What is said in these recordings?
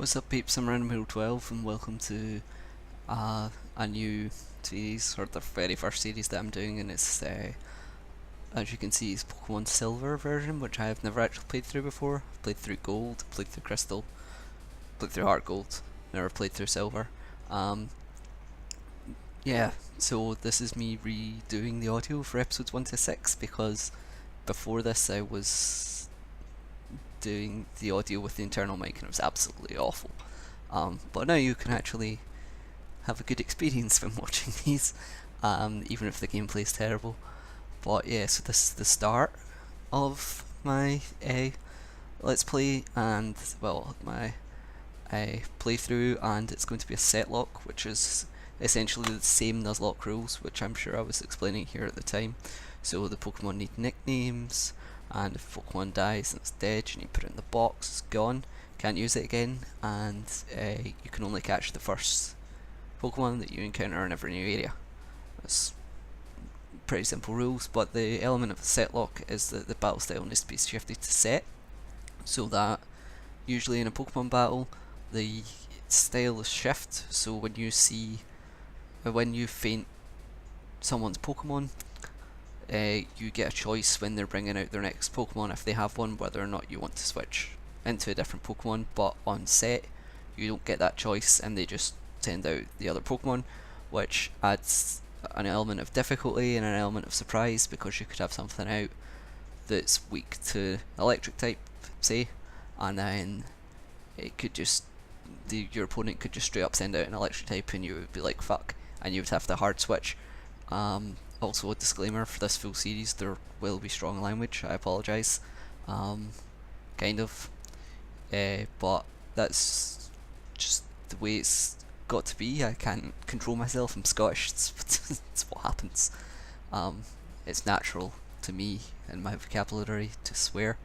What's up peeps, I'm Random Hero 12 and welcome to a new series, or the very first series that I'm doing, and it's, as you can see, it's Pokemon Silver version, which I have never actually played through before. I've played through Gold, played through Crystal, played through Heart Gold, never played through Silver. Yeah, so this is me redoing the audio for episodes 1 to 6, because before this I was doing the audio with the internal mic and it was absolutely awful. But now you can actually have a good experience when watching these, even if the gameplay is terrible. But yeah, so this is the start of my Let's Play, and well, my playthrough, and it's going to be a Setlocke, which is essentially the same Nuzlocke rules, which I'm sure I was explaining here at the time. So the Pokemon need nicknames, and if Pokemon dies and it's dead, you need to put it in the box, it's gone, can't use it again, and you can only catch the first Pokemon that you encounter in every new area. That's pretty simple rules, but the element of the Setlocke is that the battle style needs to be shifted to set, so that usually in a Pokemon battle the style is shift, so when you faint someone's Pokemon, you get a choice when they're bringing out their next Pokemon, if they have one, whether or not you want to switch into a different Pokemon. But on set, you don't get that choice, and they just send out the other Pokemon, which adds an element of difficulty and an element of surprise, because you could have something out that's weak to electric type, say, and then it could just your opponent could just straight up send out an electric type, and you would be like fuck, and you would have to hard switch. Also, a disclaimer for this full series: there will be strong language. I apologise, kind of, but that's just the way it's got to be. I can't control myself. I'm Scottish. It's what happens. It's natural to me and my vocabulary to swear.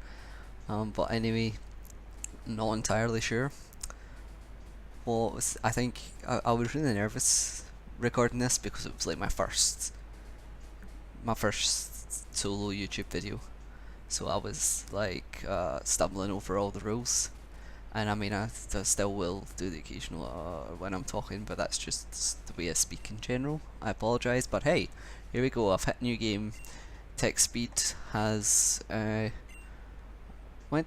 But anyway, not entirely sure. Well, I think I was really nervous recording this because it was like my first solo YouTube video, so I was like stumbling over all the rules, and I mean I still will do the occasional when I'm talking, but that's just the way I speak in general. I apologise, but hey, here we go. I've hit new game. Text speed has went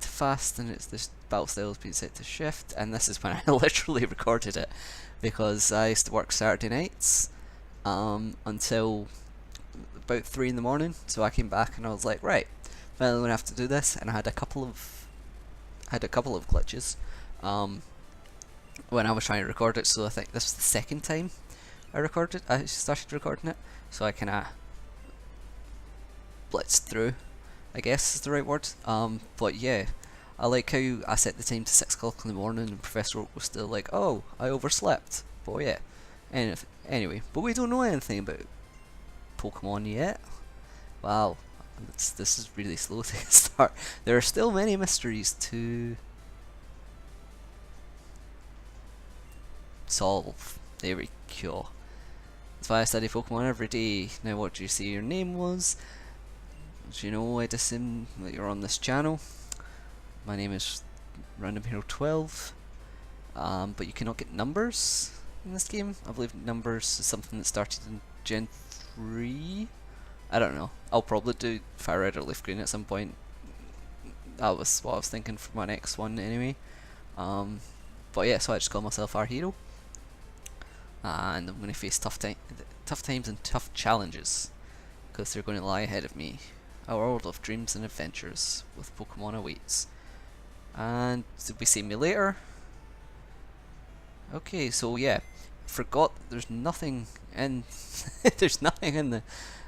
to fast, and it's this battle style has been set to shift, and this is when I literally recorded it, because I used to work Saturday nights until about 3 in the morning, so I came back and I was like, right, finally I'm gonna have to do this, and I had a couple of glitches when I was trying to record it, so I think this was the second time I started recording it, so I kinda blitzed through, I guess is the right word. But yeah, I like how I set the time to 6 o'clock in the morning and Professor Oak was still like, oh, I overslept. But yeah, anyway, but we don't know anything about Pokemon yet. Wow, this is really slow to start. There are still many mysteries to solve. There we go. That's why I study Pokemon every day. Now, what do you say your name was? As you know, I'd assume that you're on this channel. My name is Random Hero 12. But you cannot get numbers in this game. I believe numbers is something that started in Gen 3. I don't know. I'll probably do Fire Red or Leaf Green at some point. That was what I was thinking for my next one anyway. But yeah, so I just call myself our hero. And I'm going to face tough times and tough challenges, because they're going to lie ahead of me. A world of dreams and adventures with Pokemon awaits. And did we see me later? Okay, so yeah, forgot there's nothing in there's nothing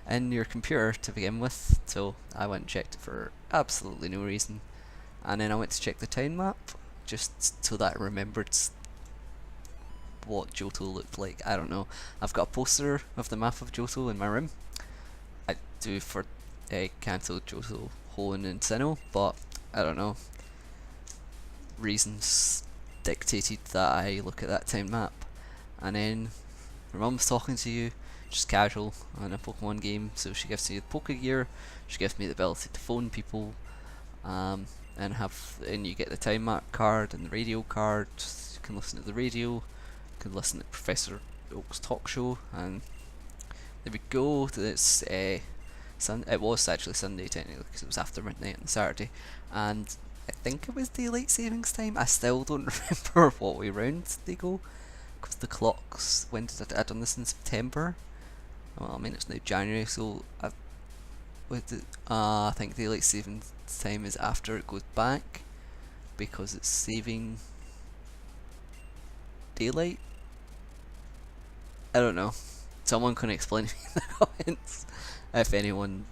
in your computer to begin with, so I went and checked it for absolutely no reason, and then I went to check the town map just so that I remembered what Johto looked like. I don't know. I've got a poster of the map of Johto in my room. I do for Kanto, Johto, Hoenn, and Sinnoh, but I don't know. Reasons dictated that I look at that town map, and then your mum's talking to you, just casual, in a Pokemon game, so she gives you the Poke Gear, she gives me the ability to phone people, and you get the time map card and the radio card. You can listen to the radio, you can listen to Professor Oak's talk show, and there we go. It's it was actually Sunday technically because it was after midnight on Saturday, and I think it was daylight savings time. I still don't remember what way round they go because the clocks. When did I done this in September? Well, I mean it's now January, so I think daylight savings time is after it goes back because it's saving daylight. I don't know. Someone can explain to me in the comments if anyone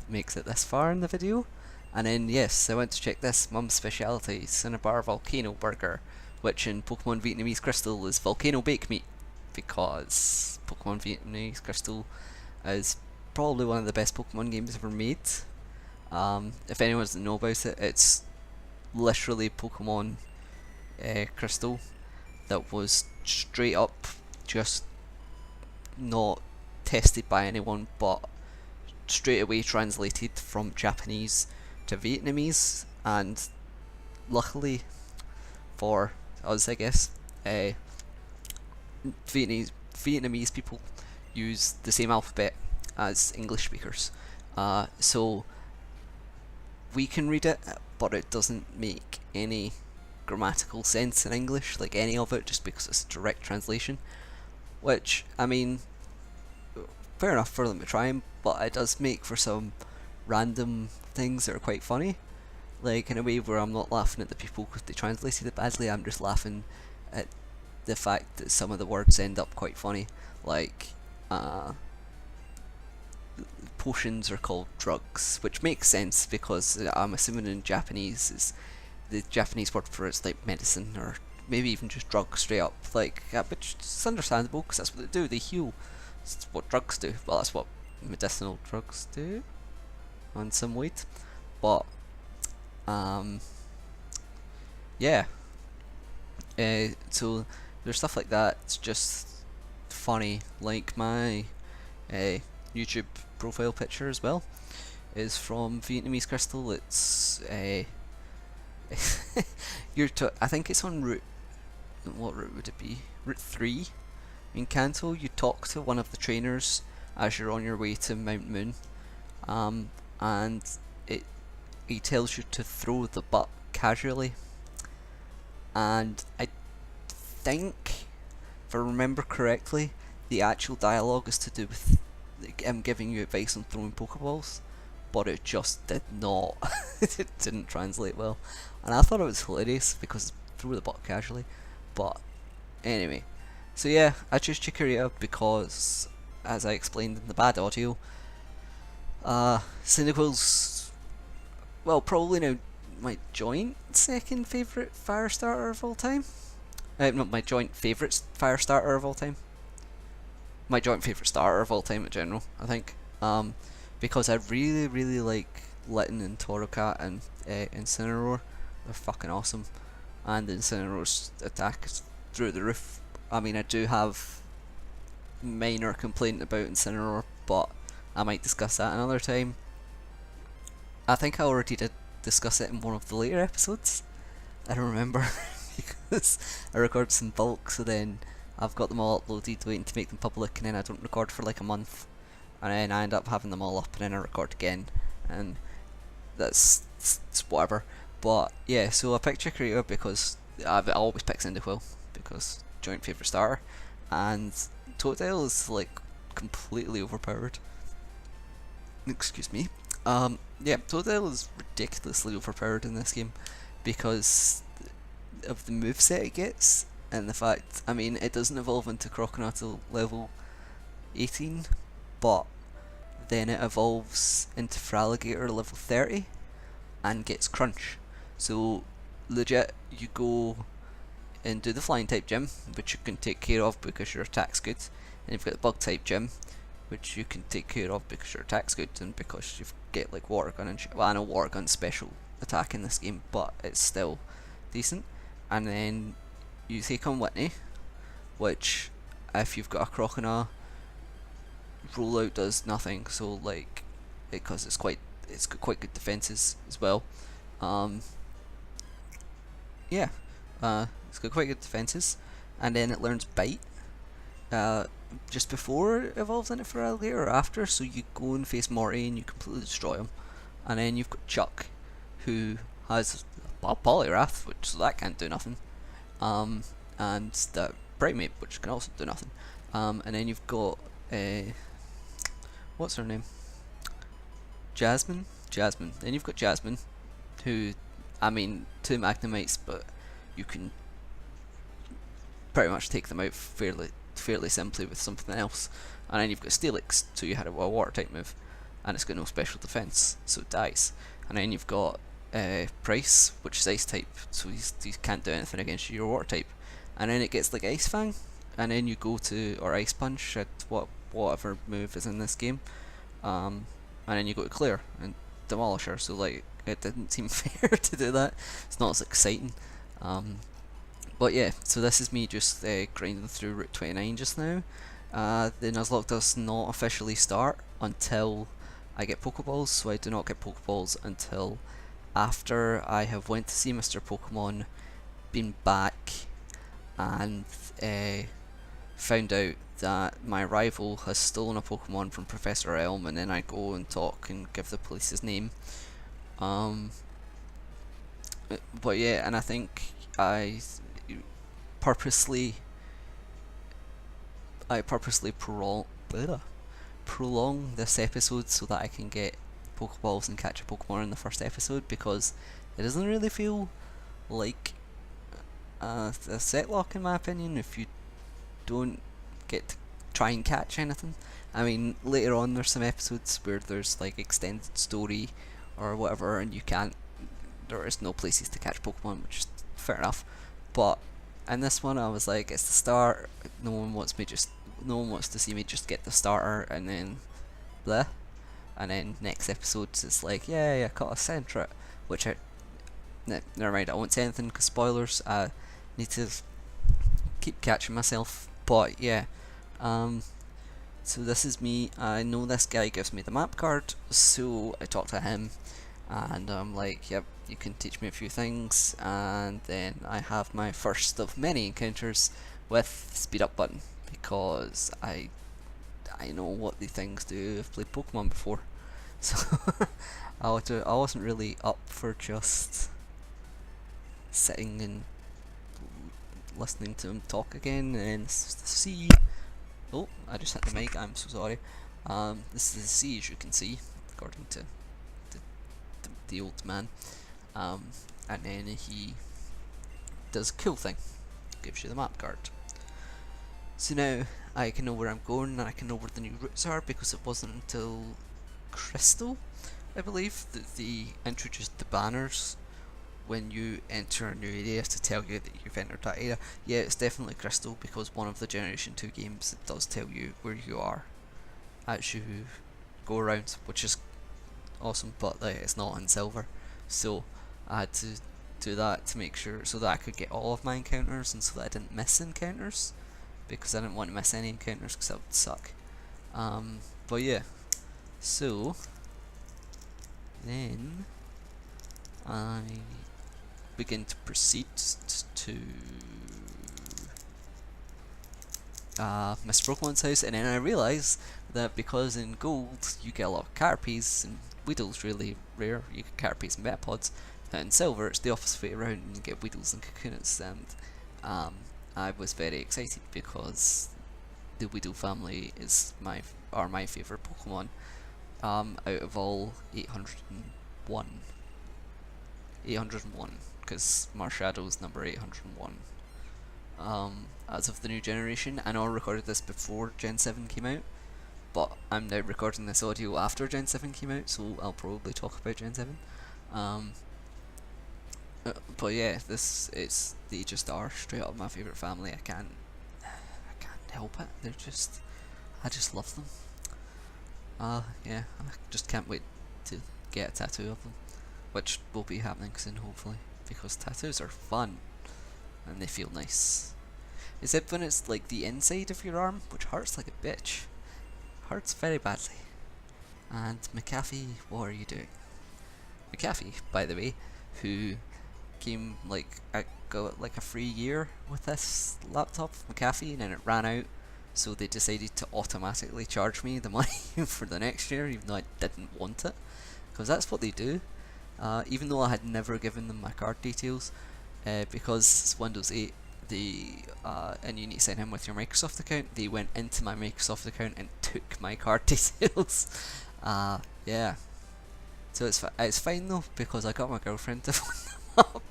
makes it this far in the video. And then yes, I went to check this Mum's Speciality Cinnabar Volcano Burger, which in Pokemon Vietnamese Crystal is volcano bake meat, because Pokemon Vietnamese Crystal is probably one of the best Pokemon games ever made. If anyone doesn't know about it, it's literally Pokemon Crystal that was straight up just not tested by anyone, but straight away translated from Japanese to Vietnamese, and luckily for us, I guess, Vietnamese people use the same alphabet as English speakers, so we can read it, but it doesn't make any grammatical sense in English, like any of it, just because it's a direct translation. Which, I mean, fair enough for them to try, but it does make for some random things that are quite funny. Like, in a way where I'm not laughing at the people because they translated it badly, I'm just laughing at the fact that some of the words end up quite funny. Like, potions are called drugs, which makes sense because I'm assuming in Japanese is the Japanese word for it's like medicine, or maybe even just drugs straight up. Like, but it's understandable because that's what they do. They heal. That's what drugs do. Well, that's what medicinal drugs do on some weight. But yeah. So there's stuff like that. It's just funny. Like my YouTube profile picture as well is from Vietnamese Crystal. It's I think it's on route. What route would it be? Route 3 in Kanto. You talk to one of the trainers as you're on your way to Mount Moon, and he tells you to throw the butt casually. And I think, if I remember correctly, the actual dialogue is to do with giving you advice on throwing Pokeballs, but it just did not. It didn't translate well, and I thought it was hilarious because throw the butt casually. But anyway, so yeah, I chose Chikorita because, as I explained in the bad audio, Cyndaquil's, well, probably now my joint second favourite fire starter of all time. Not my joint favourite fire starter of all time. My joint favourite starter of all time in general, I think. Because I really like Litten and Torracat and Incineroar. They're fucking awesome. And Incineroar's attack is through the roof. I mean, I do have minor complaint about Incineroar, but I might discuss that another time. I think I already did discuss it in one of the later episodes. I don't remember because I recorded some bulk, so then I've got them all uploaded waiting to make them public, and then I don't record for like a month, and then I end up having them all up, and then I record again, and that's whatever. But yeah, so I picked Chikorita because I always pick Cyndaquil because joint favourite starter, and Totodile is like completely overpowered. Excuse me. Yeah, Totodile is ridiculously overpowered in this game because of the moveset it gets, and the fact, I mean, it doesn't evolve into Croconaw till level 18, but then it evolves into Feraligatr level 30 and gets Crunch. So legit, you go and do the flying type gym, which you can take care of because your attack's good, and you've got the bug type gym, which you can take care of because your attack's good and because you get like water gun and shit. Well, I know water gun's special attack in this game, but it's still decent. And then you take on Whitney, which if you've got a Croconaw, rollout does nothing. So like, because it's got quite good defenses as well. Um, yeah, it's got quite good defenses, and then it learns bite. Uh, just before it evolves into Feraligatr or after, so you go and face Morty and you completely destroy him. And then you've got Chuck, who has a Poliwrath, which so that can't do nothing. Um, and the Brightmate, which can also do nothing. And then you've got what's her name? Jasmine. Jasmine. Then you've got Jasmine, who, I mean, two Magnemites, but you can pretty much take them out fairly simply with something else. And then you've got Steelix, so you had a water type move, and it's got no special defense, so it dies. And then you've got Price, which is ice type, so he can't do anything against your water type. And then it gets like Ice Fang, and then you go to, or Ice Punch at whatever move is in this game, and then you go to Clear and demolish her. So like, it didn't seem fair to do that. It's not as exciting. But yeah, so this is me just grinding through Route 29 just now. The Nuzlocke does not officially start until I get Pokeballs, so I do not get Pokeballs until after I have went to see Mr. Pokemon, been back, and found out that my rival has stolen a Pokemon from Professor Elm, and then I go and talk and give the police his name. But yeah, and I think I purposely prolong this episode so that I can get Pokeballs and catch a Pokemon in the first episode, because it doesn't really feel like a Setlocke in my opinion if you don't get to try and catch anything. I mean, later on there's some episodes where there's like extended story or whatever, and there is no places to catch Pokemon, which is fair enough. But in this one, I was like, it's the start. No one wants to see me just get the starter and then blah. And then next episodes it's like, yeah, I caught a Sentret, which never mind. I won't say anything because spoilers. I need to keep catching myself. But yeah, so this is me. I know this guy gives me the map card, so I talk to him, and I'm like, yep, you can teach me a few things, and then I have my first of many encounters with speed up button, because I know what the things do. I've played Pokemon before, so I wasn't really up for just sitting and listening to him talk again. And see, oh, I just hit the mic. I'm so sorry. This is the sea, as you can see, according to the old man. And then he does a cool thing, gives you the map card. So now I can know where I'm going, and I can know where the new routes are, because it wasn't until Crystal, I believe, that they introduced the banners when you enter a new area to tell you that you've entered that area. Yeah, it's definitely Crystal, because one of the Generation 2 games, it does tell you where you are as you go around, which is awesome, but it's not in Silver. So I had to do that to make sure, so that I could get all of my encounters, and so that I didn't miss encounters, because I didn't want to miss any encounters, because that would suck. But yeah, so then I begin to proceed to Mr. Pokemon's house, and then I realise that because in Gold you get a lot of Caterpies, and Weedle's really rare, you get Caterpies and Metapods, and in Silver it's the opposite way around, and you get Weedles and Kakoonas, and I was very excited because the Weedle family are my favourite Pokemon out of all 801, because Marshadow's number 801. As of the new generation, I know I recorded this before Gen 7 came out, but I'm now recording this audio after Gen 7 came out, so I'll probably talk about Gen 7. But yeah, they just are straight up my favourite family. I can't help it. I just love them. Yeah, I just can't wait to get a tattoo of them, which will be happening soon, hopefully, because tattoos are fun and they feel nice. Except when it's like the inside of your arm, which hurts like a bitch. Hurts very badly. And McAfee, what are you doing? McAfee, by the way, who came like I got like a free year with this laptop from Cafe, and then it ran out, so they decided to automatically charge me the money for the next year, even though I didn't want it, because that's what they do. Even though I had never given them my card details, because it's Windows 8, and you need to sign in with your Microsoft account, they went into my Microsoft account and took my card details. Yeah. So it's fine though, because I got my girlfriend to phone them up.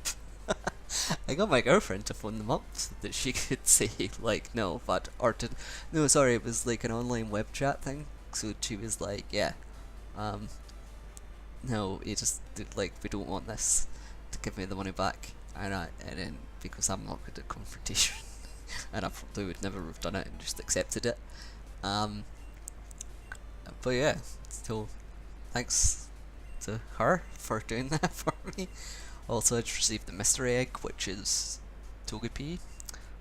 I got my girlfriend to phone them up so that she could say like no, but or to no, sorry, it was like an online web chat thing. So she was like, yeah, um, no, you just like we don't want this to give me the money back, and then because I'm not good at confrontation, and I probably would never have done it and just accepted it. Um, but yeah, so thanks to her for doing that for me. Also, I just received the mystery egg, which is Togepi,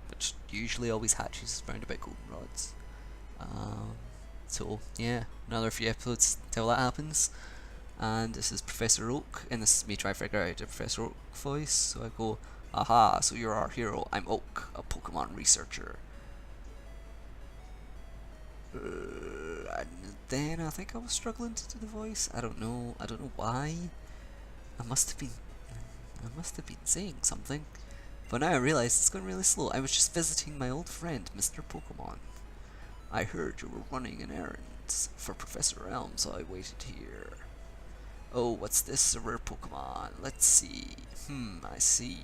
which usually always hatches around about goldenrods. So yeah, another few episodes till that happens. And this is Professor Oak, and this is me trying to figure out a Professor Oak voice. So I go, aha, so you're our hero. I'm Oak, a Pokemon researcher. And then I think I was struggling to do the voice. I don't know why. I must have been saying something. But now I realise it's going really slow. I was just visiting my old friend, Mr. Pokemon. I heard you were running an errand for Professor Elm, so I waited here. Oh, what's this, a rare Pokemon? Let's see. I see.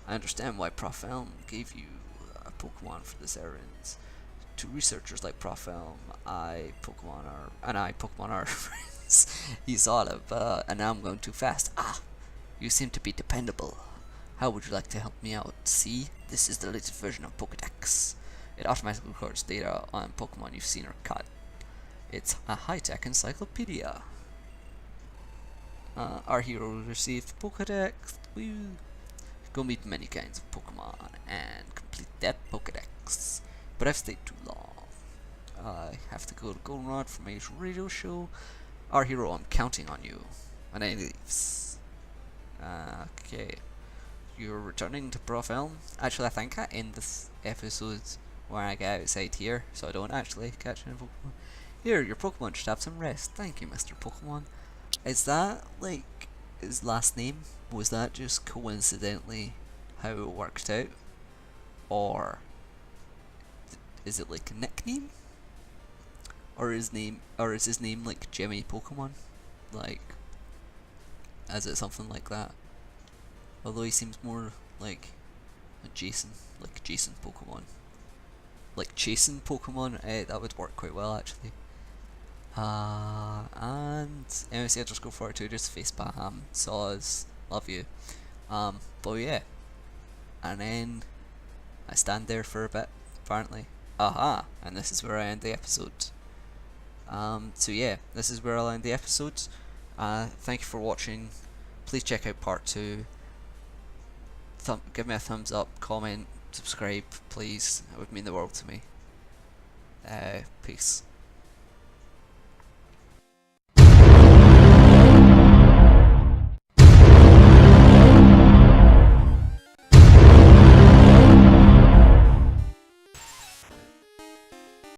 I understand why Prof. Elm gave you a Pokemon for this errand. To researchers like Prof. Elm, Pokemon are friends. He's all of, and now I'm going too fast. Ah, you seem to be dependable. How would you like to help me out? See, this is the latest version of Pokedex. It automatically records data on Pokemon you've seen or caught. It's a high-tech encyclopedia. Our hero received Pokedex. Woo! Go meet many kinds of Pokemon and complete that Pokedex. But I've stayed too long. I have to go to Goldenrod for my radio show. Our hero, I'm counting on you. And then he leaves. Okay. You're returning to Prof. Elm? Actually, I think I end this episode where I get outside here, so I don't actually catch any Pokemon. Here, your Pokemon should have some rest. Thank you, Mr. Pokemon. Is that, like, his last name? Was that just coincidentally how it worked out? Or is it like a nickname? Or is his name like Jimmy Pokemon? Like, is it something like that? Although he seems more like a Jason Pokemon. Like chasing Pokemon, that would work quite well actually. And MSC_42, just face Baham, Saws, love you. But yeah. And then I stand there for a bit, apparently. Aha! And this is where I end the episode. So yeah, this is where I'll end the episode. Thank you for watching. Please check out part 2. Give me a thumbs up, comment, subscribe, please. It would mean the world to me. Peace.